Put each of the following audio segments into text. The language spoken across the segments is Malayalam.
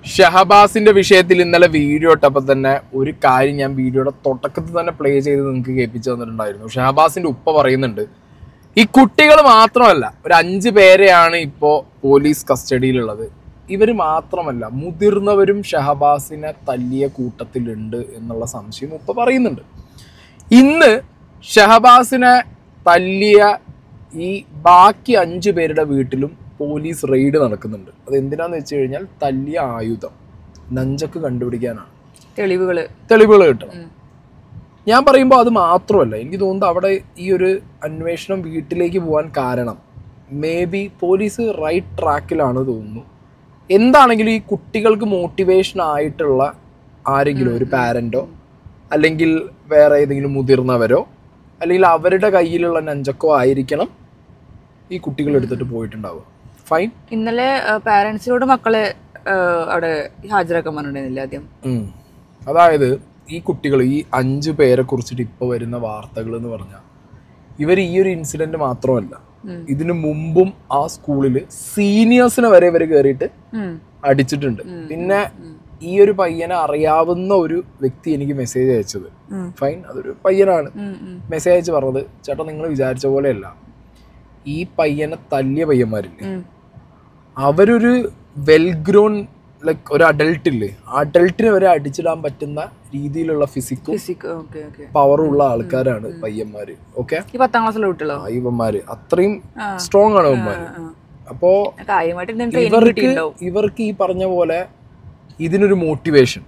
ഷഹബാസിന്റെ വിഷയത്തിൽ ഇന്നലെ വീഡിയോ ഇട്ടപ്പോൾ തന്നെ ഒരു കാര്യം ഞാൻ വീഡിയോയുടെ തുടക്കത്തിൽ തന്നെ പ്ലേ ചെയ്ത് നിങ്ങൾക്ക് കേൾപ്പിച്ചു തന്നിട്ടുണ്ടായിരുന്നു. ഷഹബാസിന്റെ ഉപ്പ പറയുന്നുണ്ട്, ഈ കുട്ടികൾ മാത്രമല്ല, ഒരു 5 പേരെയാണ് ഇപ്പോൾ പോലീസ് കസ്റ്റഡിയിലുള്ളത്. ഇവർ മാത്രമല്ല, മുതിർന്നവരും ഷഹബാസിനെ തല്ലിയ കൂട്ടത്തിലുണ്ട് എന്നുള്ള സംശയം ഉപ്പ പറയുന്നുണ്ട്. ഇന്ന് ഷഹബാസിനെ തല്ലിയ ഈ ബാക്കി 5 പേരുടെ വീട്ടിലും പോലീസ് റെയ്ഡ് നടക്കുന്നുണ്ട്. അത് എന്തിനാന്ന് വെച്ച് കഴിഞ്ഞാൽ തല്ലിയ ആയുധം നഞ്ചക്ക് കണ്ടുപിടിക്കാനാണ്, തെളിവുകൾ കിട്ടണം. ഞാൻ പറയുമ്പോൾ അത് മാത്രമല്ല, എനിക്ക് തോന്നുന്നു അവിടെ ഈ ഒരു അന്വേഷണം വീട്ടിലേക്ക് പോകാൻ കാരണം മേ ബി പോലീസ് റൈറ്റ് ട്രാക്കിലാണ് തോന്നുന്നു. എന്താണെങ്കിലും ഈ കുട്ടികൾക്ക് മോട്ടിവേഷൻ ആയിട്ടുള്ള ആരെങ്കിലും, ഒരു പാരന്റോ അല്ലെങ്കിൽ വേറെ ഏതെങ്കിലും മുതിർന്നവരോ അല്ലെങ്കിൽ അവരുടെ കയ്യിലുള്ള നഞ്ചക്കോ ആയിരിക്കണം ഈ കുട്ടികൾ എടുത്തിട്ട് പോയിട്ടുണ്ടാവുക. ഫൈൻ. ഇന്നലെ പാരന്റ്സിനോട് മക്കളെ അവിടെ ഹാജരാക്കാൻ പറഞ്ഞിട്ടുണ്ടായിരുന്നില്ല ആദ്യം. അതായത് ഈ കുട്ടികൾ, ഈ 5 പേരെ കുറിച്ചിട്ട് ഇപ്പൊ വരുന്ന വാർത്തകൾ എന്ന് പറഞ്ഞാൽ, ഇവർ ഈ ഒരു ഇൻസിഡന്റ് മാത്രമല്ല, ഇതിനു മുമ്പും ആ സ്കൂളില് സീനിയേഴ്സിനെ വരെ ഇവർ കയറിയിട്ട് അടിച്ചിട്ടുണ്ട്. പിന്നെ ഈ ഒരു പയ്യനെ അറിയാവുന്ന ഒരു വ്യക്തി എനിക്ക് മെസ്സേജ് അയച്ചത്, ഫൈൻ, അതൊരു പയ്യനാണ് മെസ്സേജ് അയച്ച് പറഞ്ഞത്, ചേട്ടാ നിങ്ങൾ വിചാരിച്ച പോലെയല്ല, ഈ പയ്യനെ തല്ലിയ പയ്യന്മാരില്ലേ, അവരൊരു വെൽ ഗ്രോൺ ലൈക്ക് ഒരു അഡൾട്ടില്ലേ, അഡൾട്ടിനെ വരെ അടിച്ചിടാൻ പറ്റുന്ന രീതിയിലുള്ള ഫിസിക്കും പവറുള്ള ആൾക്കാരാണ് പയ്യന്മാര്. ഓക്കെ, 10ാം ക്ലാസ്സിലെ കുട്ടികളോ ഇവന്മാര് അത്രയും സ്ട്രോങ് ആണ് ഇവന്മാര്. അപ്പോ ഇവർക്ക് ഈ പറഞ്ഞ പോലെ ഇതിനൊരു മോട്ടിവേഷൻ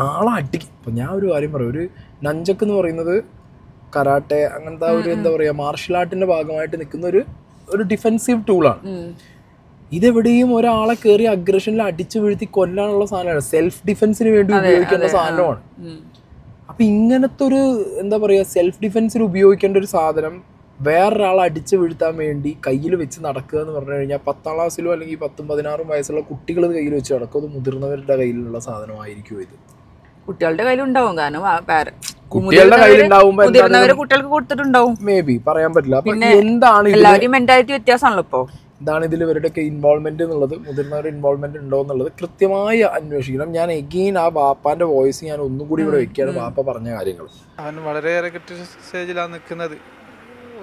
ആളെ അടിക്കും. ഇപ്പൊ ഞാൻ ഒരു കാര്യം പറയാം, ഒരു നഞ്ചക്ക് എന്ന് പറയുന്നത് കരാട്ടെ അങ്ങനത്തെ ഒരു എന്താ പറയാ മാർഷൽ ആർട്ടിന്റെ ഭാഗമായിട്ട് നിൽക്കുന്ന ഒരു ഡിഫെൻസീവ് ടൂളാണ്. ഇതെവിടെയും ഒരാളെ കയറി അഗ്രഷനിൽ അടിച്ചു വീഴ്ത്തി കൊല്ലാനുള്ള സാധനമാണ്, സെൽഫ് ഡിഫെൻസിന് വേണ്ടി ഉപയോഗിക്കേണ്ട സാധനമാണ്. അപ്പൊ ഇങ്ങനത്തെ ഒരു എന്താ പറയാ സെൽഫ് ഡിഫെൻസിന് ഉപയോഗിക്കേണ്ട ഒരു സാധനം വേറൊരാളെ അടിച്ചു വീഴ്ത്താൻ വേണ്ടി കയ്യിൽ വെച്ച് നടക്കുക എന്ന് പറഞ്ഞു കഴിഞ്ഞാൽ 10ാം ക്ലാസ്സിലോ അല്ലെങ്കിൽ 10ഉം 16ഉം വയസ്സുള്ള കുട്ടികൾ കയ്യിൽ വെച്ച് നടക്കും. അത് മുതിർന്നവരുടെ കയ്യിലുള്ള സാധനമായിരിക്കും ഇത്. കുട്ടികളുടെ കയ്യിലുണ്ടാവും, കാരണം കുട്ടികളുടെ കയ്യിലുണ്ടാവുമ്പോ കുട്ടികൾക്ക് കൊടുത്തിട്ടുണ്ടാവും, മേ ബി പറയാൻ പറ്റില്ല. അപ്പൊ എന്താണ് മെന്റാലിറ്റി വ്യത്യാസമാണല്ലോ ഇപ്പൊ. എന്താണ് ഇതിൽ ഇവരുടെയൊക്കെ ഇൻവോൾവ്മെന്റ് എന്നുള്ളത്, മുതിർന്നവരുടെ ഇൻവോൾവ്മെന്റ് ഉണ്ടോ എന്നുള്ളത് കൃത്യമായി അന്വേഷിക്കണം. ഞാൻ എഗെയിൻ ആ വാപ്പാന്റെ വോയിസ് ഞാൻ ഒന്നും കൂടി ഇവിടെ വെക്കുകയാണ്, വാപ്പ പറഞ്ഞ കാര്യങ്ങൾ. അവൻ വളരെയേറെ ക്രിട്ടിക്കൽ സ്റ്റേജിലാണ് നിൽക്കുന്നത്.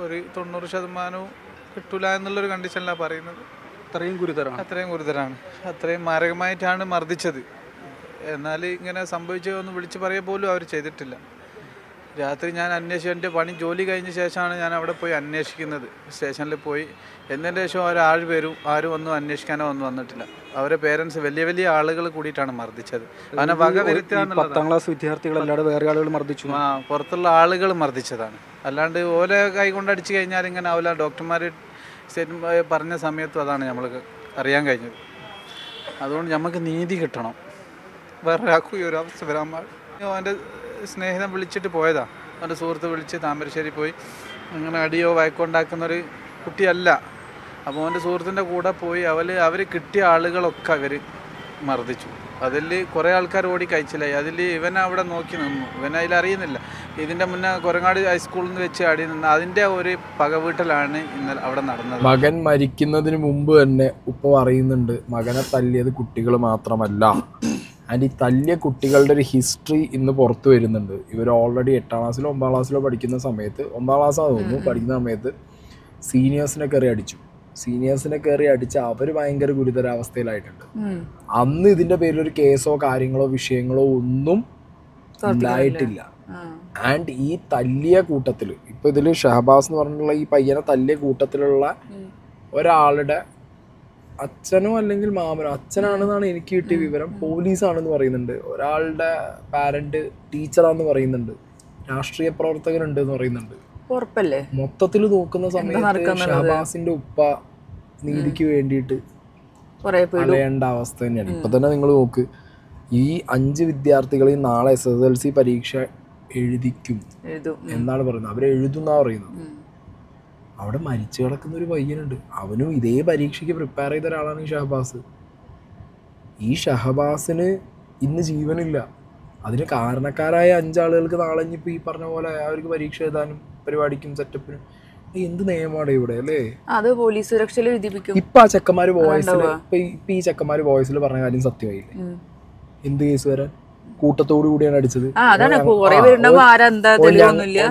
ഒരു 90% കിട്ടൂല എന്നുള്ളൊരു കണ്ടീഷനിലാണ് പറയുന്നത്. അത്രയും ഗുരുതരമാണ്, അത്രയും മാരകമായിട്ടാണ് മർദ്ദിച്ചത്. എന്നാൽ ഇങ്ങനെ സംഭവിച്ചതൊന്നും വിളിച്ച് പറയുക പോലും അവർ ചെയ്തിട്ടില്ല. രാത്രി ഞാൻ അന്വേഷിച്ചു, എൻ്റെ ജോലി കഴിഞ്ഞ ശേഷമാണ് ഞാൻ അവിടെ പോയി അന്വേഷിക്കുന്നത്. സ്റ്റേഷനിൽ പോയി എന്നതിന് ശേഷം ആരും ഒന്നും അന്വേഷിക്കാനോ ഒന്നും വന്നിട്ടില്ല. അവരെ പേരൻസ് വലിയ വലിയ ആളുകൾ കൂടിയിട്ടാണ് മർദ്ദിച്ചത്. അവനെ വകവരുത്തുക. 10ാം ക്ലാസ് വിദ്യാർത്ഥികളല്ലാതെ വേറെ ആളുകൾ മർദ്ദിച്ചു, പുറത്തുള്ള ആളുകൾ മർദ്ദിച്ചതാണ്. അല്ലാണ്ട് ഓല കൈ കൊണ്ടടിച്ചു കഴിഞ്ഞാൽ ഇങ്ങനെ ആവില്ല. ഡോക്ടർമാർ പറഞ്ഞ സമയത്തും അതാണ് നമ്മൾക്ക് അറിയാൻ കഴിഞ്ഞത്. അതുകൊണ്ട് നമുക്ക് നീതി കിട്ടണം. വേറൊരാൾക്കും ഈ ഒരു അവസ്ഥ വരാൻ പാടില്ല. അവൻ്റെ സ്നേഹിതൻ വിളിച്ചിട്ട് പോയതാ, അവൻ്റെ സുഹൃത്ത് വിളിച്ച് താമരശ്ശേരി പോയി. അങ്ങനെ അടിയോ വഴക്കുണ്ടാക്കുന്നൊരു കുട്ടിയല്ല. അപ്പോൾ അവൻ്റെ സുഹൃത്തിൻ്റെ കൂടെ പോയി അവർ കിട്ടിയ ആളുകളൊക്കെ അവർ മർദ്ദിച്ചു. അതിൽ കുറേ ആൾക്കാർ ഓടി കഴിച്ചില്ലായി. അതിൽ ഇവൻ അവിടെ നോക്കി നിന്നു. ഇവൻ അതിലറിയുന്നില്ല. ഇതിൻ്റെ മുന്നേ കൊരങ്ങാട് ഹൈസ്കൂളിൽ നിന്ന് വെച്ച് അടി നിന്ന് അതിൻ്റെ ഒരു പകവീട്ടലാണ് ഇന്നലെ അവിടെ നടന്നത്. മകൻ മരിക്കുന്നതിന് മുമ്പ് തന്നെ ഉപ്പ പറയുന്നുണ്ട്, മകനെ തല്ലിയത് കുട്ടികൾ മാത്രമല്ല. ആൻഡ് ഈ തല്ലിയ കുട്ടികളുടെ ഒരു ഹിസ്റ്ററി ഇന്ന് പുറത്തു വരുന്നുണ്ട്. ഇവർ ഓൾറെഡി 8ാം ക്ലാസ്സിലോ 9ാം ക്ലാസ്സിലോ പഠിക്കുന്ന സമയത്ത്, 9ാം ക്ലാസ്സാണ് തോന്നുന്നു, പഠിക്കുന്ന സമയത്ത് സീനിയേഴ്സിനെ കയറി അടിച്ച് അവർ ഭയങ്കര ഗുരുതരാവസ്ഥയിലായിട്ടുണ്ട്. അന്ന് ഇതിന്റെ പേരിൽ ഒരു കേസോ കാര്യങ്ങളോ വിഷയങ്ങളോ ഒന്നും ഉണ്ടായിട്ടില്ല. ആൻഡ് ഈ തല്ലിയ കൂട്ടത്തിൽ, ഇപ്പൊ ഇതില് ഷഹബാസ് എന്ന് പറഞ്ഞിട്ടുള്ള ഈ പയ്യനെ തല്ലിയ കൂട്ടത്തിലുള്ള ഒരാളുടെ അച്ഛനോ അല്ലെങ്കിൽ മാമനോ, അച്ഛനാണെന്നാണ് എനിക്ക് കിട്ടിയ വിവരം, പോലീസാണെന്ന് പറയുന്നുണ്ട്. ഒരാളുടെ പാരന്റ് ടീച്ചറാന്ന് പറയുന്നുണ്ട്. രാഷ്ട്രീയ പ്രവർത്തകനുണ്ട് എന്ന് പറയുന്നുണ്ട്. മൊത്തത്തിൽ നോക്കുന്ന സമയത്ത് ഷഹബാസിന്റെ ഉപ്പ നീതിക്ക് വേണ്ടിയിട്ട് അലയേണ്ട അവസ്ഥ തന്നെയാണ്. ഇപ്പൊ തന്നെ നിങ്ങൾ നോക്ക്, ഈ 5 വിദ്യാർത്ഥികളെയും നാളെ SSLC പരീക്ഷ എഴുതിക്കും എന്നാണ് പറയുന്നത്. അവരെഴുതുന്നാ പറയുന്നത്. അവിടെ മരിച്ചു കിടക്കുന്ന ഒരു പയ്യനുണ്ട്, അവനും ഇതേ പരീക്ഷയ്ക്ക് പ്രിപ്പയർ ചെയ്ത ഒരാളാണ് ഈ ഷഹബാസ്. ഈ ഷഹബാസിന് ഇന്ന് ജീവനില്ല. അതിന് കാരണക്കാരായ 5 ആളുകൾക്ക് നാളെ ഇനിയിപ്പോൾ ഈ പറഞ്ഞ പോലെ അവർക്ക് പരീക്ഷ എഴുതാനും പരിപാടിക്കും സെറ്റപ്പിനും എന്ത് നിയമമാണ് ഇവിടെ അല്ലേ? അത് പോലീസ് സുരക്ഷയിൽ വിധിപ്പിക്കും. ഇപ്പൊ ആ ചെക്കന്മാര് വോയിസിൽ, ഇപ്പൊ ഈ ചെക്കന്മാര് വോയിസിൽ പറഞ്ഞ കാര്യം സത്യമായില്ലേ? എന്ത് കേസ് വരാൻ? കൂട്ടത്തോടു കൂടിയാണ് അടിച്ചത്.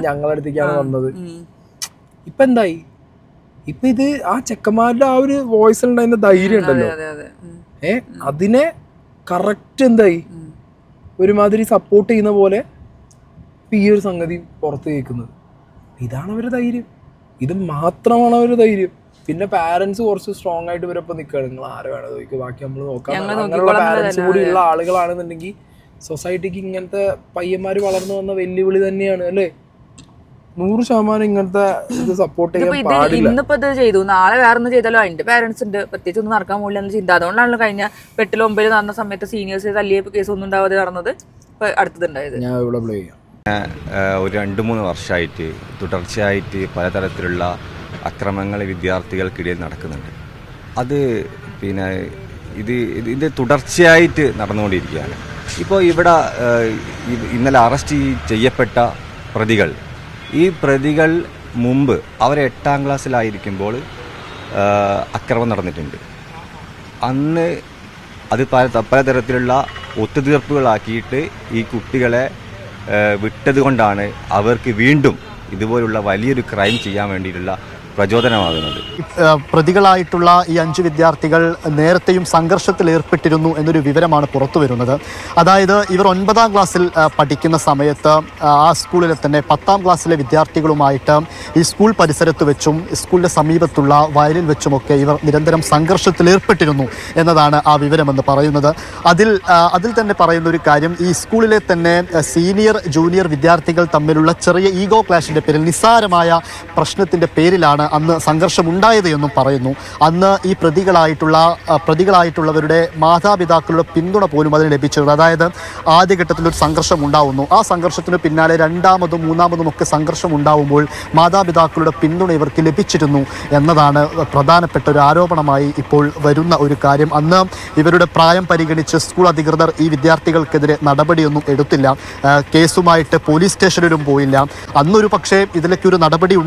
ഞങ്ങളടുത്തേക്കാണ് വന്നത്. ഇപ്പൊ എന്തായി? ഇപ്പൊ ഇത് ആ ചെക്കന്മാരുടെ ആ ഒരു വോയിസിലുണ്ടായിരുന്ന ധൈര്യം ഉണ്ടല്ലോ, അതിനെ കറക്റ്റ് എന്തായി ഒരുമാതിരി സപ്പോർട്ട് ചെയ്യുന്ന പോലെ ഈ ഒരു സംഗതി പുറത്ത് കേൾക്കുന്നത്. ഇതാണ് അവരുടെ ധൈര്യം, ഇത് മാത്രമാണ് അവരുടെ ധൈര്യം. പിന്നെ പാരന്റ്സ് കുറച്ച് സ്ട്രോങ് ആയിട്ട് ഇവരൊപ്പം നിൽക്കുകയാണ്. നിങ്ങൾ ആരെ വേണം ചോദിക്കുക, ബാക്കി നമ്മൾ നോക്കാം. അങ്ങനെയുള്ള പാരന്റ്സ് കൂടി ഉള്ള ആളുകളാണെന്നുണ്ടെങ്കിൽ സൊസൈറ്റിക്ക് ഇങ്ങനത്തെ പയ്യന്മാര് വളർന്നു വന്ന വെല്ലുവിളി തന്നെയാണ് അല്ലേ. 100% ഇങ്ങനത്തെ ഇത് സപ്പോർട്ട് ചെയ്യാൻ പാടില്ല. ഇന്നിപ്പോ ഇത് ചെയ്തു, നാളെ വേറെ ഒന്നും ചെയ്താലോ അതിന്റെ പാരന്റ്സ് ഉണ്ട്, പ്രത്യേകിച്ച് ഒന്നും നടക്കാൻ പോകില്ല എന്ന ചിന്ത. അതുകൊണ്ടാണല്ലോ കഴിഞ്ഞ 8-9 നടന്ന സമയത്ത് സീനിയേഴ്സ് തല്ലിയ കേസ് ഒന്നും ഉണ്ടാവാതെ നടന്നത് ഇപ്പൊ അടുത്തതുണ്ടായത്. ഞാൻ ഇവിടെ പ്ലേ ചെയ്യാം. ഒരു 2-3 വർഷമായിട്ട് തുടർച്ചയായിട്ട് പലതരത്തിലുള്ള അക്രമങ്ങൾ വിദ്യാർത്ഥികൾക്കിടയിൽ നടക്കുന്നുണ്ട്. അത് പിന്നെ ഇത് തുടർച്ചയായിട്ട് നടന്നുകൊണ്ടിരിക്കുകയാണ്. ഇപ്പോൾ ഇവിടെ ഇന്നലെ അറസ്റ്റ് ചെയ്യപ്പെട്ട പ്രതികൾ, ഈ പ്രതികൾ മുമ്പ് അവർ 8ാം ക്ലാസ്സിലായിരിക്കുമ്പോൾ അക്രമം നടന്നിട്ടുണ്ട്. അന്ന് അത് പലതരത്തിലുള്ള ഒത്തുതീർപ്പുകളാക്കിയിട്ട് ഈ കുട്ടികളെ വിട്ടത് കൊണ്ടാണ് അവർക്ക് വീണ്ടും ഇതുപോലുള്ള വലിയൊരു ക്രൈം ചെയ്യാൻ വേണ്ടിയിട്ടുള്ള പ്രചോദനമാകുന്നത്. പ്രതികളായിട്ടുള്ള ഈ 5 വിദ്യാർത്ഥികൾ നേരത്തെയും സംഘർഷത്തിൽ ഏർപ്പെട്ടിരുന്നു എന്നൊരു വിവരമാണ് പുറത്തു വരുന്നത്. അതായത് ഇവർ 9ാം ക്ലാസ്സിൽ പഠിക്കുന്ന സമയത്ത് ആ സ്കൂളിലെ തന്നെ 10ാം ക്ലാസ്സിലെ വിദ്യാർത്ഥികളുമായിട്ട് ഈ സ്കൂൾ പരിസരത്ത് വെച്ചും സ്കൂളിൻ്റെ സമീപത്തുള്ള വയലിൽ വെച്ചുമൊക്കെ ഇവർ നിരന്തരം സംഘർഷത്തിൽ ഏർപ്പെട്ടിരുന്നു എന്നതാണ് ആ വിവരമെന്ന് പറയുന്നത്. അതിൽ തന്നെ പറയുന്ന ഒരു കാര്യം, ഈ സ്കൂളിലെ തന്നെ സീനിയർ ജൂനിയർ വിദ്യാർത്ഥികൾ തമ്മിലുള്ള ചെറിയ ഈഗോ ക്ലാഷിൻ്റെ പേരിൽ, നിസ്സാരമായ പ്രശ്നത്തിൻ്റെ പേരിലാണ് അന്ന് സംഘർഷമുണ്ടായത് എന്നും പറയുന്നു. അന്ന് ഈ പ്രതികളായിട്ടുള്ളവരുടെ മാതാപിതാക്കളുടെ പിന്തുണ പോലും അതിന് ലഭിച്ചിരുന്നു. അതായത് ആദ്യഘട്ടത്തിൽ ഒരു സംഘർഷം ഉണ്ടാവുന്നു, ആ സംഘർഷത്തിന് പിന്നാലെ 2ാമതും 3ാമതും ഒക്കെ സംഘർഷം ഉണ്ടാവുമ്പോൾ മാതാപിതാക്കളുടെ പിന്തുണ ഇവർക്ക് ലഭിച്ചിരുന്നു എന്നതാണ് പ്രധാനപ്പെട്ട ഒരു ആരോപണമായി ഇപ്പോൾ വരുന്ന ഒരു കാര്യം. അന്ന് ഇവരുടെ പ്രായം പരിഗണിച്ച് സ്കൂൾ അധികൃതർ ഈ വിദ്യാർത്ഥികൾക്കെതിരെ നടപടിയൊന്നും എടുത്തില്ല, കേസുമായിട്ട് പോലീസ് സ്റ്റേഷനിലും പോയില്ല. അന്നൊരു പക്ഷേ ഇതിലേക്കൊരു നടപടി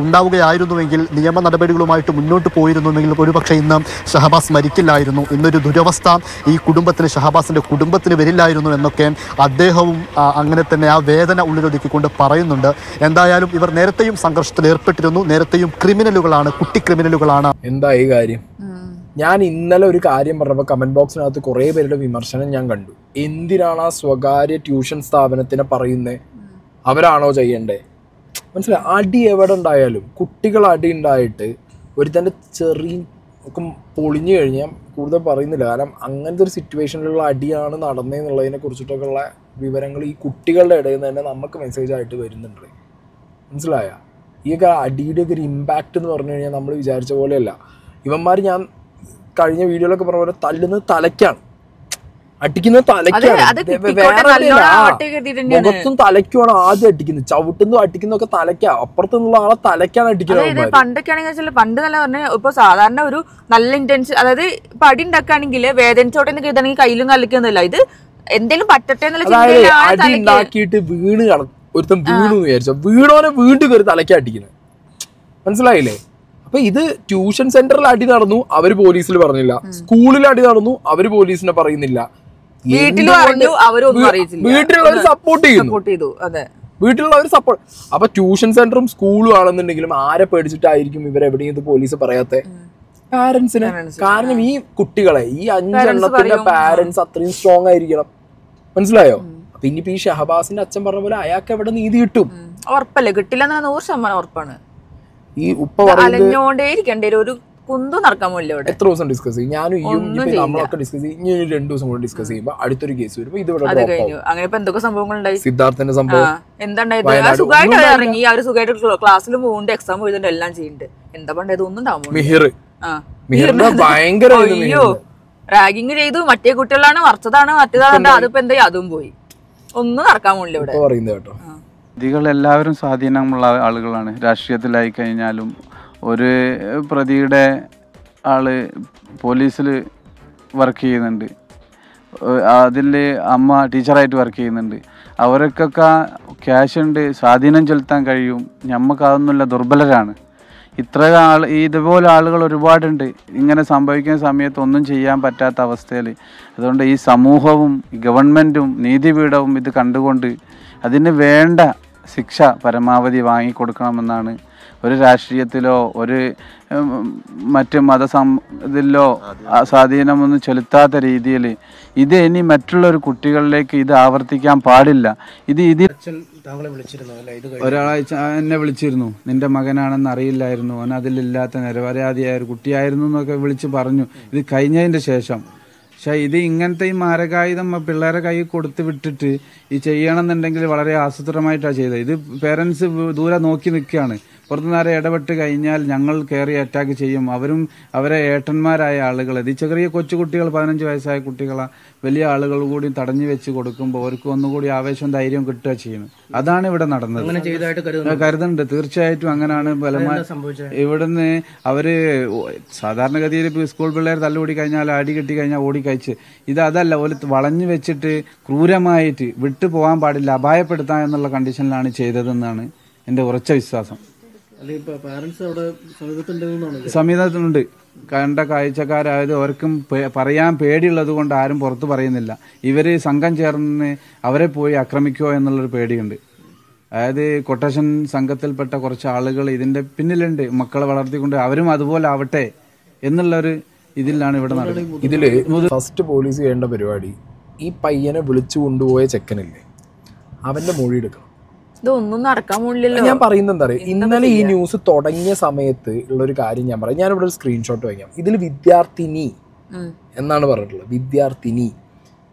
ഉണ്ടാവുകയായിരുന്നുവെങ്കിൽ, നിയമ നടപടികളുമായിട്ട് മുന്നോട്ട് പോയിരുന്നുവെങ്കിൽ ഒരുപക്ഷെ ഇന്ന് ഷഹബാസ് മരിക്കില്ലായിരുന്നു, ഇന്നൊരു ദുരവസ്ഥ ഈ കുടുംബത്തിന്, ഷഹബാസിൻ്റെ കുടുംബത്തിന് വരില്ലായിരുന്നു എന്നൊക്കെ അദ്ദേഹവും അങ്ങനെ തന്നെ ആ വേദന ഉള്ളിലൊതുക്കിക്കൊണ്ട് പറയുന്നുണ്ട്. എന്തായാലും ഇവർ നേരത്തെയും സംഘർഷത്തിൽ ഏർപ്പെട്ടിരുന്നു, നേരത്തെയും ക്രിമിനലുകളാണ്, കുട്ടി ക്രിമിനലുകളാണ്. എന്താ ഈ കാര്യം? ഞാൻ ഇന്നലെ ഒരു കാര്യം പറഞ്ഞപ്പോൾ കമന്റ് ബോക്സിനകത്ത് കുറേ പേരുടെ വിമർശനം ഞാൻ കണ്ടു. എന്തിനാണ് ആ സ്വകാര്യ ട്യൂഷൻ സ്ഥാപനത്തിനെ പറയുന്നത്? അവരാണോ ചെയ്യണ്ടേ? മനസ്സിലായി? അടി എവിടെ ഉണ്ടായാലും, കുട്ടികൾ അടി ഉണ്ടായിട്ട് ഒരുത്തൻ്റെ ചെറിയ ഒക്കെ പൊളിഞ്ഞു കഴിഞ്ഞാൽ കൂടുതൽ പറയുന്നില്ല. കാരണം അങ്ങനത്തെ ഒരു സിറ്റുവേഷനിലുള്ള അടിയാണ് നടന്നതെന്നുള്ളതിനെ കുറിച്ചിട്ടൊക്കെ ഉള്ള വിവരങ്ങൾ ഈ കുട്ടികളുടെ ഇടയിൽ നിന്ന് തന്നെ നമുക്ക് മെസ്സേജായിട്ട് വരുന്നുണ്ട്. മനസ്സിലായ? ഈ അടിയുടെ ഒക്കെ ഒരു ഇമ്പാക്റ്റ് എന്ന് പറഞ്ഞു കഴിഞ്ഞാൽ നമ്മൾ വിചാരിച്ച പോലെയല്ല. ഇവന്മാർ ഞാൻ കഴിഞ്ഞ വീഡിയോയിലൊക്കെ പറഞ്ഞ പോലെ തല്ലുന്നത് തലയ്ക്കാണ്, അടിക്കുന്നത് തലയ്ക്കാണ്. മുഖത്തും തലയ്ക്കുമാണ് ആദ്യം അടിക്കുന്നത്, ചവിട്ടുന്നതും അടിക്കുന്നതൊക്കെ തലയ്ക്കാ. അപ്പുറത്തുനിന്നുള്ള ആളെ തലയ്ക്കാണ് അടിക്കുന്നത്. പണ്ടൊക്കെ ആണെങ്കിൽ പണ്ട് നല്ല പറഞ്ഞ ഇപ്പൊ സാധാരണ ഒരു നല്ല ഇന്റൻഷൻ, അതായത് ഇപ്പൊ അടി ഉണ്ടാക്കുകയാണെങ്കിൽ വേദനിച്ചോട്ടെ എഴുതാണെങ്കിൽ കയ്യിലും കളിക്കുന്നില്ല, ഇത് എന്തെങ്കിലും പറ്റട്ടെ അടി ഉണ്ടാക്കിയിട്ട് വീണ് ഒരുത്തം വീണു വിചാരിച്ചോ, വീണോനെ വീണ്ടും കയറി തലയ്ക്കാ അടിക്കുന്നത്. മനസ്സിലായില്ലേ? അപ്പൊ ഇത് ട്യൂഷൻ സെന്ററിൽ അടി നടന്നു, അവര് പോലീസിൽ പറഞ്ഞില്ല. സ്കൂളിൽ അടി നടന്നു, അവര് പോലീസിനെ പറയുന്നില്ല. വീട്ടിലുള്ളവർ സപ്പോർട്ട് ചെയ്യുന്നു, വീട്ടിലുള്ളവർ സപ്പോർട്ട്. അപ്പൊ ട്യൂഷൻ സെന്ററും സ്കൂളും ആണെന്നുണ്ടെങ്കിലും ആരെ പേടിച്ചിട്ടായിരിക്കും ഇവരെവിടെയും ഇത് പോലീസ് പറയാത്ത? പാരന്റ്സിന്. കാരണം ഈ കുട്ടികളെ, ഈ 5 എണ്ണത്തിന്റെ പാരന്റ്സ് അത്രയും സ്ട്രോങ് ആയിരിക്കണം. മനസ്സിലായോ? അപ്പൊ ഇനിയിപ്പോ ഈ ഷഹബാസിന്റെ അച്ഛൻ പറഞ്ഞ പോലെ അയാൾക്ക് എവിടെ നീതി കിട്ടും? ഉറപ്പല്ലേ, കിട്ടില്ല 100% ഉറപ്പാണ്. ഈ ഉപ്പ പറയുന്നത് ഒരു കുന്തും നടക്കാൻ പോലില്ല. എത്ര ദിവസം ഡിസ്കസ് ചെയ്യും? ഞാനും നമ്മളൊക്കെ ഡിസ്കസ് ചെയ്യും. ഇനി 2 ദിവസം കൂടെ ഡിസ്കസ് ചെയ്യുമ്പോൾ അടുത്തൊരു കേസ് വരുമ്പോ ഇത് അങ്ങനെ എന്തൊക്കെ സംഭവങ്ങളുണ്ടായി. സിദ്ധാർത്ഥന്റെ സംഭവം എന്താണ്ടായത്? സുഖമായിട്ട് ഇറങ്ങി, അവര് സുഖമായിട്ട് ക്ലാസ്സിൽ പോകുന്നുണ്ട്, എക്സാം എഴുതുന്നുണ്ട്, എല്ലാം ചെയ്യുന്നുണ്ട്. എന്താ പണ്ടത്? ഒന്നും ഉണ്ടാവും. ഭയങ്കര റാഗിങ് ചെയ്തു, മറ്റേ കുട്ടികളാണ് മറിച്ചതാണ് മറ്റേതാണ്, അതിപ്പോ എന്താ അതും പോയി. ഒന്നും നടക്കാൻ പോലില്ല ഇവിടെ പറയുന്നത് കേട്ടോ. പ്രതികൾ എല്ലാവരും സ്വാധീനമുള്ള ആളുകളാണ്. രാഷ്ട്രീയത്തിലായി കഴിഞ്ഞാലും ഒരു പ്രതിയുടെ ആള് പോലീസിൽ വർക്ക് ചെയ്യുന്നുണ്ട്, അതിൽ അമ്മ ടീച്ചറായിട്ട് വർക്ക് ചെയ്യുന്നുണ്ട്. അവർക്കൊക്കെ ക്യാഷ് ഉണ്ട്, സ്വാധീനം ചെലുത്താൻ കഴിയും. നമുക്ക് അതൊന്നുമില്ല, ദുർബലരാണ്. ഇത്ര ഇതുപോലെ ആളുകൾ ഒരുപാടുണ്ട് ഇങ്ങനെ സംഭവിക്കുന്ന സമയത്ത് ഒന്നും ചെയ്യാൻ പറ്റാത്ത അവസ്ഥയിൽ. അതുകൊണ്ട് ഈ സമൂഹവും ഗവൺമെൻറ്റും നീതിപീഠവും ഇത് കണ്ടുകൊണ്ട് അതിന് വേണ്ട ശിക്ഷ പരമാവധി വാങ്ങിക്കൊടുക്കണമെന്നാണ്. ഒരു രാഷ്ട്രീയത്തിലോ ഒരു മറ്റ് ഇതിലോ സ്വാധീനമൊന്നും ചെലുത്താത്ത രീതിയിൽ ഇത് ഇനി മറ്റുള്ളൊരു കുട്ടികളിലേക്ക് ഇത് ആവർത്തിക്കാൻ പാടില്ല. ഒരാഴ്ച എന്നെ വിളിച്ചിരുന്നു, നിന്റെ മകനാണെന്ന് അറിയില്ലായിരുന്നു, അവൻ അതിലില്ലാത്ത നിരപരാധിയായ ഒരു കുട്ടിയായിരുന്നു എന്നൊക്കെ വിളിച്ച് പറഞ്ഞു. ഇത് കഴിഞ്ഞതിൻ്റെ ശേഷം. പക്ഷേ ഇത് ഇങ്ങനത്തെ ഈ മാരകായുധം പിള്ളേരെ കൈ കൊടുത്ത് വിട്ടിട്ട് ഈ ചെയ്യണമെന്നുണ്ടെങ്കിൽ വളരെ ആസൂത്രിതമായിട്ടാണ് ചെയ്തത്. ഇത് പേരൻസ് ദൂരെ നോക്കി നിൽക്കുകയാണ്. പുറത്തു നേരെ ഇടപെട്ട് കഴിഞ്ഞാൽ ഞങ്ങൾ കയറി അറ്റാക്ക് ചെയ്യും. അവരെ ഏട്ടന്മാരായ ആളുകൾ, ഇത് ചെറിയ കൊച്ചുകുട്ടികൾ, 15 വയസ്സായ കുട്ടികളെ വലിയ ആളുകൾ കൂടി തടഞ്ഞു വെച്ച് കൊടുക്കുമ്പോൾ അവർക്ക് ഒന്നുകൂടി ആവേശം ധൈര്യം കിട്ടുക ചെയ്യുന്നത്. അതാണ് ഇവിടെ നടന്നത്. കരുതുന്നുണ്ട്, തീർച്ചയായിട്ടും അങ്ങനെയാണ്. ഇവിടുന്ന് അവര് സാധാരണഗതിയിൽ സ്കൂൾ പിള്ളേർ തല്ലുകൂടി കഴിഞ്ഞാൽ അടി കിട്ടി കഴിഞ്ഞാൽ ഓടിക്കഴിച്ച്, ഇത് അതല്ല, ഒരു വളഞ്ഞു വെച്ചിട്ട് ക്രൂരമായിട്ട് വിട്ടു പോകാൻ പാടില്ല, അപായപ്പെടുത്താം എന്നുള്ള കണ്ടീഷനിലാണ് ചെയ്തതെന്നാണ് എൻ്റെ ഉറച്ച വിശ്വാസം. സമീപത്തുണ്ട്. കണ്ട കാഴ്ചക്കാരായത് അവർക്കും പറയാൻ പേടിയുള്ളത് കൊണ്ട് ആരും പുറത്ത് പറയുന്നില്ല. ഇവര് സംഘം ചേർന്ന് അവരെ പോയി ആക്രമിക്കുമോ എന്നുള്ളൊരു പേടിയുണ്ട്. അതായത് കൊട്ടേഷൻ സംഘത്തിൽപ്പെട്ട കുറച്ച് ആളുകൾ ഇതിന്റെ പിന്നിലുണ്ട്. മക്കളെ വളർത്തിക്കൊണ്ട് അവരും അതുപോലെ ആവട്ടെ എന്നുള്ളൊരു ഇതിലാണ് ഇവിടെ നടക്കുന്നത്. ഇതില് ഫസ്റ്റ് പോലീസ് ചെയ്യേണ്ട പരിപാടി, ഈ പയ്യനെ വിളിച്ചു കൊണ്ടുപോയ ചെക്കനില്ലേ, അവന്റെ മൊഴി എടുക്കണം. ഇതൊന്നും നടക്കാൻ പോണില്ലല്ലോ. ഞാൻ പറയുന്നത് എന്താ പറയുക, ഇന്നലെ ഈ ന്യൂസ് തുടങ്ങിയ സമയത്ത് ഉള്ളൊരു കാര്യം ഞാൻ പറയാം. ഞാനിവിടെ ഒരു സ്ക്രീൻഷോട്ട് വയ്ക്കാം. ഇതിൽ വിദ്യാർത്ഥിനി എന്നാണ് പറഞ്ഞിട്ടുള്ളത്, വിദ്യാർത്ഥിനി.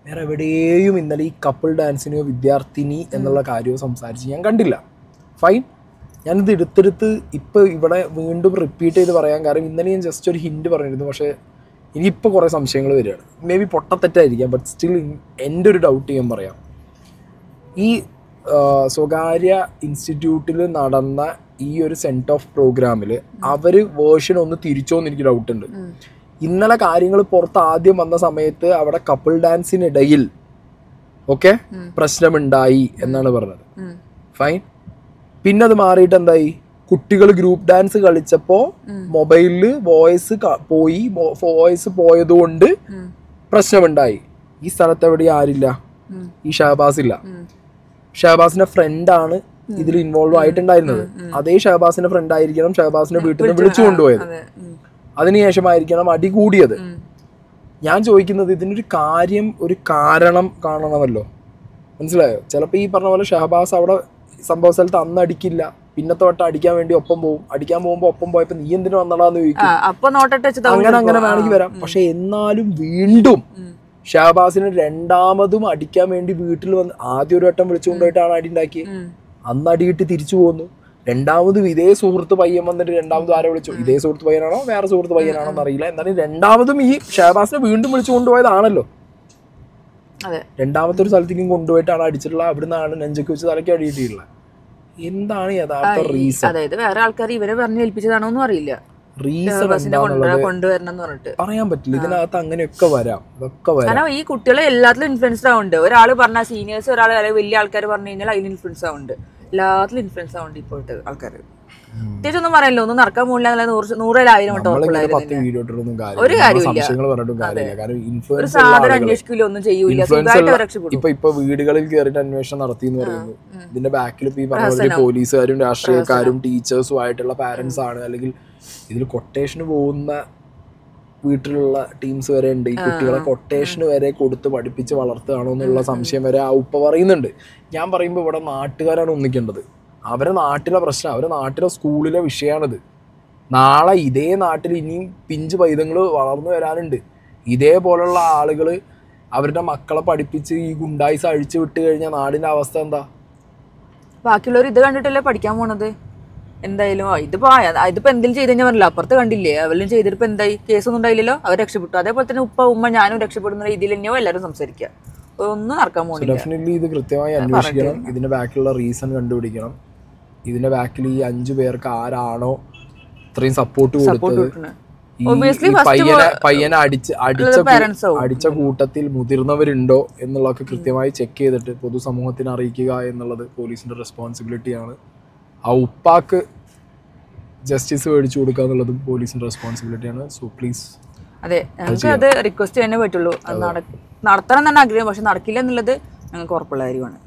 വേറെ എവിടെയും ഇന്നലെ ഈ കപ്പിൾ ഡാൻസിനെയോ വിദ്യാർത്ഥിനി എന്നുള്ള കാര്യമോ സംസാരിച്ച് ഞാൻ കണ്ടില്ല. ഫൈൻ, ഞാനിത് എടുത്തെടുത്ത് ഇപ്പം ഇവിടെ വീണ്ടും റിപ്പീറ്റ് ചെയ്ത് പറയാൻ കാരണം ഇന്നലെ ഞാൻ ജസ്റ്റ് ഒരു ഹിൻഡ് പറഞ്ഞിരുന്നു. പക്ഷേ ഇനിയിപ്പോൾ കുറേ സംശയങ്ങൾ വരികയാണ്. മേ ബി പൊട്ടത്തെറ്റായിരിക്കാം, ബട്ട് സ്റ്റിൽ എൻ്റെ ഒരു ഡൗട്ട് ഞാൻ പറയാം. ഈ സ്വകാര്യ ഇൻസ്റ്റിറ്റ്യൂട്ടിൽ നടന്ന ഈ ഒരു സെൻറ്റ് ഓഫ് പ്രോഗ്രാമിൽ അവർ വേർഷൻ ഒന്ന് തിരിച്ചോന്ന് എനിക്ക് ഡൗട്ടുണ്ട്. ഇന്നലെ കാര്യങ്ങൾ പുറത്ത് ആദ്യം വന്ന സമയത്ത് അവിടെ കപ്പിൾ ഡാൻസിനിടയിൽ ഓക്കെ പ്രശ്നമുണ്ടായി എന്നാണ് പറഞ്ഞത്. ഫൈൻ. പിന്നെ അത് മാറിയിട്ട് എന്തായി, കുട്ടികൾ ഗ്രൂപ്പ് ഡാൻസ് കളിച്ചപ്പോൾ മൊബൈലില് വോയിസ് പോയതുകൊണ്ട് പ്രശ്നമുണ്ടായി. ഈ സ്ഥലത്ത് എവിടെ ആരില്ല, ഈ ഷഹബാസ് ഇല്ല. ഷഹബാസിന്റെ ഫ്രണ്ടാണ് ഇതിൽ ഇൻവോൾവ് ആയിട്ടുണ്ടായിരുന്നത്. അതേ ഷഹബാസിന്റെ ഫ്രണ്ട് ആയിരിക്കണം ഷഹബാസിന്റെ വീട്ടിൽ നിന്ന് വിളിച്ചു കൊണ്ടുപോയത്. അതിനുശേഷമായിരിക്കണം അടി കൂടിയത്. ഞാൻ ചോദിക്കുന്നത്, ഇതിനൊരു കാരണം കാണണമല്ലോ, മനസ്സിലായോ? ചിലപ്പോൾ ഈ പറഞ്ഞ പോലെ ഷഹബാസ് അവിടെ സംഭവ സ്ഥലത്ത് അന്ന് അടിക്കില്ല, പിന്നത്തെ വട്ടം അടിക്കാൻ വേണ്ടി ഒപ്പം പോകും. അടിക്കാൻ പോകുമ്പോൾ ഒപ്പം പോയപ്പോ നീ എന്തിനു വന്നടാന്ന് ചോദിക്കും. അങ്ങനെ വേണമെങ്കിൽ വരാം. പക്ഷെ എന്നാലും വീണ്ടും ഷഹബാസിന് രണ്ടാമതും അടിക്കാൻ വേണ്ടി വീട്ടിൽ വന്ന് ആദ്യം ഒരു വട്ടം വിളിച്ചുകൊണ്ടുപോയിട്ടാണ് അടി ഉണ്ടാക്കിയത്. അന്ന് അടിയിട്ട് തിരിച്ചു പോന്നു. രണ്ടാമതും ഇതേ സുഹൃത്ത് പയ്യൻ വന്നിട്ട് രണ്ടാമതും ആരെ വിളിച്ചു, ഇതേ സുഹൃത്ത് പയ്യനാണോ വേറെ സുഹൃത്ത് പയ്യനാണോ എന്നറിയില്ല. എന്നാലും രണ്ടാമതും ഈ ഷഹബാസിനെ വീണ്ടും വിളിച്ചു കൊണ്ടുപോയതാണല്ലോ. രണ്ടാമത്തെ ഒരു സ്ഥലത്തേക്കും കൊണ്ടുപോയിട്ടാണ് അടിച്ചിട്ടുള്ളത്. അവിടുന്നാണ് നെഞ്ചക്ക് വെച്ച് തലയ്ക്ക് അടിയിട്ടിട്ടുള്ളത്. എന്താണ് യഥാർത്ഥ റീസൺ? അതായത് വേറെ ആൾക്കാർ ഇവരെ പറഞ്ഞ് ഏൽപ്പിച്ചതാണോന്നും അറിയില്ല. റീസൺ പറയാൻ പറ്റില്ല. ഇതിനകത്ത് അങ്ങനെയൊക്കെ വരാം, ഇതൊക്കെ വരാം. കാരണം ഈ കുട്ടികളെ എല്ലാത്തിലും ഇൻഫ്ലുവൻസ്ഡ് ആവുന്നുണ്ട്. ഒരാൾ പറഞ്ഞ സീനിയേഴ്സ്, ഒരാൾ വലിയ ആൾക്കാർ പറഞ്ഞു കഴിഞ്ഞാൽ അതിൽ ഇൻഫ്ലുവൻസ് ആവുന്നുണ്ട്. എല്ലാത്തിലും ഇൻഫ്ലുവൻസ് ആവുന്നുണ്ട് ഇപ്പോഴത്തെ ആൾക്കാർ. പ്രത്യേകിച്ച് ഒന്നും പറയല്ലോ, ഒന്നും നടക്കാൻ പോകില്ല. 100,000 ഒരു കാര്യമില്ല. ഒരു സാധനം അന്വേഷിക്കില്ല, ഒന്നും ചെയ്യൂല. ഇപ്പൊ വീടുകളിൽ കയറിയിട്ട് അന്വേഷണം നടത്തി എന്ന് പറയുന്നു. ഇതിന്റെ ബാക്കിൽ ഇപ്പൊ ഈ പറഞ്ഞ പോലീസുകാരും രാഷ്ട്രീയക്കാരും ടീച്ചേഴ്സും ആയിട്ടുള്ള പാരന്റ്സ് ആണ്. അല്ലെങ്കിൽ ഇതിൽ കൊട്ടേഷന് പോകുന്ന വീട്ടിലുള്ള ടീംസ് വരെ ഉണ്ട്. ഈ കുട്ടികളെ കൊട്ടേഷന് വരെ കൊടുത്ത് പഠിപ്പിച്ച് വളർത്തുകയാണോ എന്നുള്ള സംശയം വരെ ആ ഉപ്പ പറയുന്നുണ്ട്. ഞാൻ പറയുമ്പോൾ ഇവിടെ നാട്ടുകാരാണ് ഒന്നിക്കേണ്ടത്. അവരെ നാട്ടിലെ പ്രശ്നം, അവരെ നാട്ടിലെ സ്കൂളിലെ വിഷയമാണിത്. നാളെ ഇതേ നാട്ടിൽ ഇനിയും പിഞ്ച് പൈതങ്ങൾ വളർന്നു വരാനുണ്ട്. ഇതേപോലുള്ള ആളുകൾ അവരുടെ മക്കളെ പഠിപ്പിച്ച് ഈ ഗുണ്ടായിസ് അഴിച്ചു വിട്ട് കഴിഞ്ഞാൽ നാടിൻ്റെ അവസ്ഥ എന്താ? ബാക്കിയുള്ളവർ ഇത് കണ്ടിട്ടല്ലേ പഠിക്കാൻ പോണത്. എന്തായാലും ഇതിപ്പോ എന്തെങ്കിലും ചെയ്ത് കഴിഞ്ഞാൽ പറഞ്ഞില്ല, അപ്പുറത്ത് കണ്ടില്ലേ അവരും ചെയ്തിട്ട് എന്തായി, കേസൊന്നും ഉണ്ടായില്ലല്ലോ, അവർ രക്ഷപ്പെട്ടു. അതേപോലെ തന്നെ ഉമ്മ ഞാനും രക്ഷപ്പെടുന്ന രീതിയിൽ തന്നെയോ എല്ലാവരും സംസാരിക്കുക. ഒന്നും നടക്കാൻ പോകുന്നില്ല. ഡെഫിനറ്റ്ലി ഇത് കൃത്യമായി അന്വേഷിക്കണം. ഇതിന്റെ ബാക്കിലുള്ള റീസൺ കണ്ടുപിടിക്കണം. ഇതിന്റെ ബാക്കിൽ ഈ 5 പേർക്ക് ആരാണോ ഇത്രയും സപ്പോർട്ട് കൊടുത്തത്, പയ്യനെ അടിച്ച കൂട്ടത്തിൽ മുതിർന്നവരുണ്ടോ എന്നുള്ളതൊക്കെ കൃത്യമായി ചെക്ക് ചെയ്തിട്ട് പൊതുസമൂഹത്തിന് അറിയിക്കുക എന്നുള്ളത് പോലീസിന്റെ റെസ്പോൺസിബിലിറ്റിയാണ്. ആ ഉപ്പാക്ക് ജസ്റ്റിസ് മേടിച്ചു കൊടുക്കുക എന്നുള്ളതും പോലീസിൻ്റെ റെസ്പോൺസിബിലിറ്റിയാണ്. സോ പ്ലീസ് അതെ, ഞങ്ങൾക്ക് അത് റിക്വസ്റ്റ് ചെയ്യാനേ പറ്റുള്ളൂ. അത് നടത്തണം എന്നാണ് ആഗ്രഹം, പക്ഷെ നടക്കില്ല എന്നുള്ളത് ഞങ്ങൾക്ക് ഉറപ്പുള്ള കാര്യമാണ്.